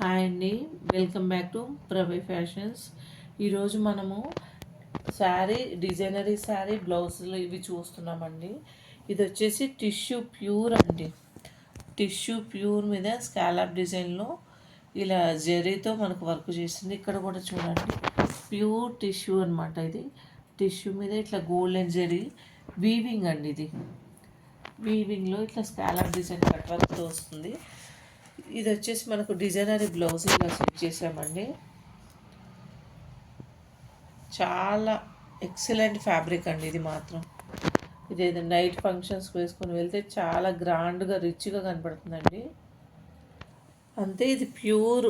Hi అండి, welcome back to ప్రవే fashions. ఈరోజు మనము డిజైనరీ శారీ బ్లౌజులు ఇవి చూస్తున్నామండి. ఇది వచ్చేసి టిష్యూ ప్యూర్ అండి. టిష్యూ ప్యూర్ మీద స్కాలప్ డిజైన్లో ఇలా జరీతో మనకు వర్క్ చేసింది. ఇక్కడ కూడా చూడండి, ప్యూర్ టిష్యూ అనమాట. ఇది టిష్యూ మీద ఇట్లా గోల్డెన్ జరీ వీవింగ్ అండి. ఇది వీవింగ్లో ఇట్లా స్కాలప్ డిజైన్ కట్ వర్క్తో వస్తుంది. ఇది వచ్చేసి మనకు డిజైనరీ బ్లౌజ్ ఇలా సెట్ చేసామండి. చాలా ఎక్సలెంట్ ఫ్యాబ్రిక్ అండి. ఇది మాత్రం ఇది ఏదైనా నైట్ ఫంక్షన్స్ వేసుకొని వెళ్తే చాలా గ్రాండ్గా రిచ్గా కనపడుతుందండి. అంతే, ఇది ప్యూర్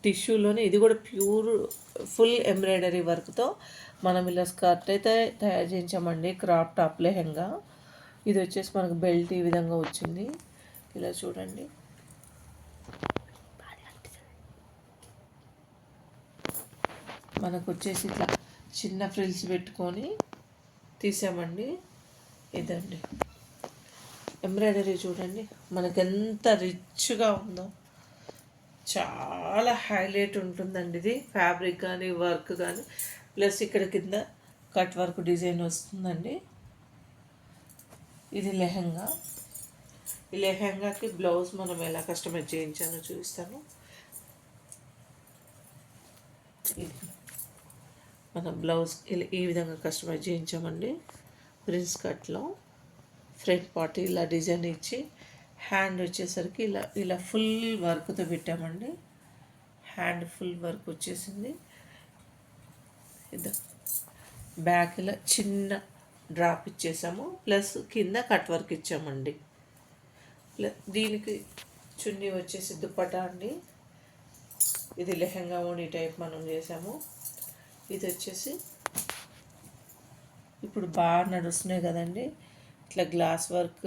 టిష్యూలోనే, ఇది కూడా ప్యూర్ ఫుల్ ఎంబ్రాయిడరీ వర్క్తో మనం ఇలా స్కర్ట్ అయితే తయారు చేయించామండి. Crop top lehenga. ఇది వచ్చేసి మనకు బెల్ట్ ఈ విధంగా వచ్చింది. ఇలా చూడండి, మనకు వచ్చేసి ఇట్లా చిన్న ఫ్రిల్స్ పెట్టుకొని తీసామండి. ఇదండి ఎంబ్రాయిడరీ చూడండి, మనకు ఎంత రిచ్గా ఉందో. చాలా హైలైట్ ఉంటుందండి ఇది ఫ్యాబ్రిక్ కానీ వర్క్ కానీ. ప్లస్ ఇక్కడ కింద కట్ వర్క్ డిజైన్ వస్తుందండి. ఇది లెహంగా. ఈ లెహంగాకి బ్లౌజ్ మనం ఎలా కస్టమైజ్ చేయించానో చూపిస్తాను. మనం బ్లౌజ్ ఈ విధంగా కస్టమైజ్ చేయించామండి. ప్రిన్స్ కట్లో ఫ్రంట్ పార్ట్ ఇలా డిజైన్ ఇచ్చి, హ్యాండ్ వచ్చేసరికి ఇలా ఇలా ఫుల్ వర్క్తో పెట్టామండి. హ్యాండ్ ఫుల్ వర్క్ వచ్చేసింది. బ్యాక్ ఇలా చిన్న డ్రాప్ ఇచ్చేసాము, ప్లస్ కింద కట్ వర్క్ ఇచ్చామండి. దీనికి చున్నీ వచ్చేసి దుప్పటా అండి. ఇది లెహంగా ఓణి టైప్ మనం చేసాము. ఇది వచ్చేసి ఇప్పుడు బాగా నడుస్తున్నాయి కదండి, ఇట్లా గ్లాస్ వర్క్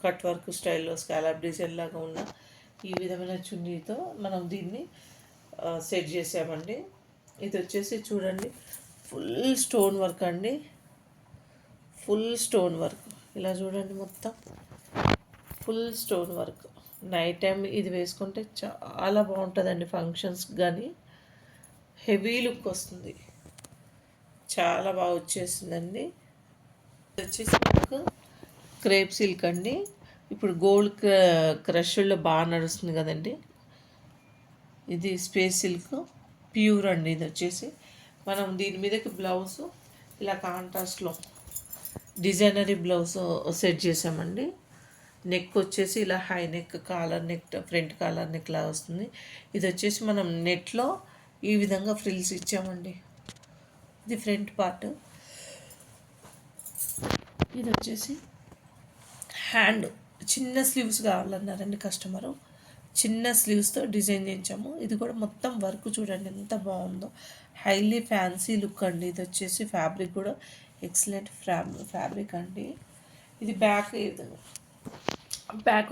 కట్ వర్క్ స్టైల్లో స్కాలప్ డిజైన్ లాగా ఉన్న ఈ విధమైన చున్నీతో మనం దీన్ని సెట్ చేసామండి. ఇది వచ్చేసి చూడండి, ఫుల్ స్టోన్ వర్క్ అండి. ఫుల్ స్టోన్ వర్క్ ఇలా చూడండి, మొత్తం full stone work. Night time ఇది వేసుకుంటే చాలా బాగుంటుందండి. ఫంక్షన్స్కి కానీ హెవీ లుక్ వస్తుంది. చాలా బాగా వచ్చేసిందండి. ఇది వచ్చేసి మనకు క్రేప్ సిల్క్ అండి. ఇప్పుడు గోల్డ్ క్రష్లో బాగా నడుస్తుంది కదండి. ఇది స్పేస్ సిల్క్ ప్యూర్ అండి. ఇది వచ్చేసి మనం దీని మీదకి బ్లౌజ్ ఇలా కాంట్రాస్ట్లో డిజైనరీ బ్లౌజ్ సెట్ చేసామండి. నెక్ వచ్చేసి ఇలా high neck, collar neck, front collar neck లాగా వస్తుంది. ఇది వచ్చేసి మనం నెట్లో ఈ విధంగా ఫ్రిల్స్ ఇచ్చామండి. ఇది ఫ్రంట్ పార్ట్. ఇది వచ్చేసి హ్యాండ్ చిన్న స్లీవ్స్ కావాలన్నారండి కస్టమరు. చిన్న స్లీవ్స్తో డిజైన్ చేయించాము. ఇది కూడా మొత్తం వర్క్ చూడండి ఎంత బాగుందో. హైలీ ఫ్యాన్సీ లుక్ అండి. ఇది వచ్చేసి ఫ్యాబ్రిక్ కూడా ఎక్సలెంట్ ఫ్యాబ్రిక్ అండి. ఇది బ్యాక్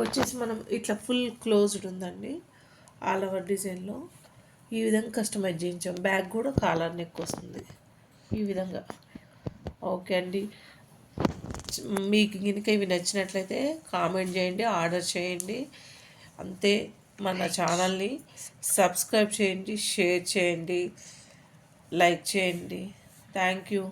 వచ్చేసి మనం ఇట్లా ఫుల్ క్లోజ్డ్ ఉందండి, ఆల్ ఓవర్ డిజైన్లో ఈ విధంగా కస్టమైజ్ చేయించాం. బ్యాక్ కూడా కాలర్ నెక్ వస్తుంది ఈ విధంగా. ఓకే అండి, మీకు కనుక ఇవి నచ్చినట్లయితే కామెంట్ చేయండి, ఆర్డర్ చేయండి. అంతే, మన ఛానల్ని సబ్స్క్రైబ్ చేయండి, షేర్ చేయండి, లైక్ చేయండి. Thank you.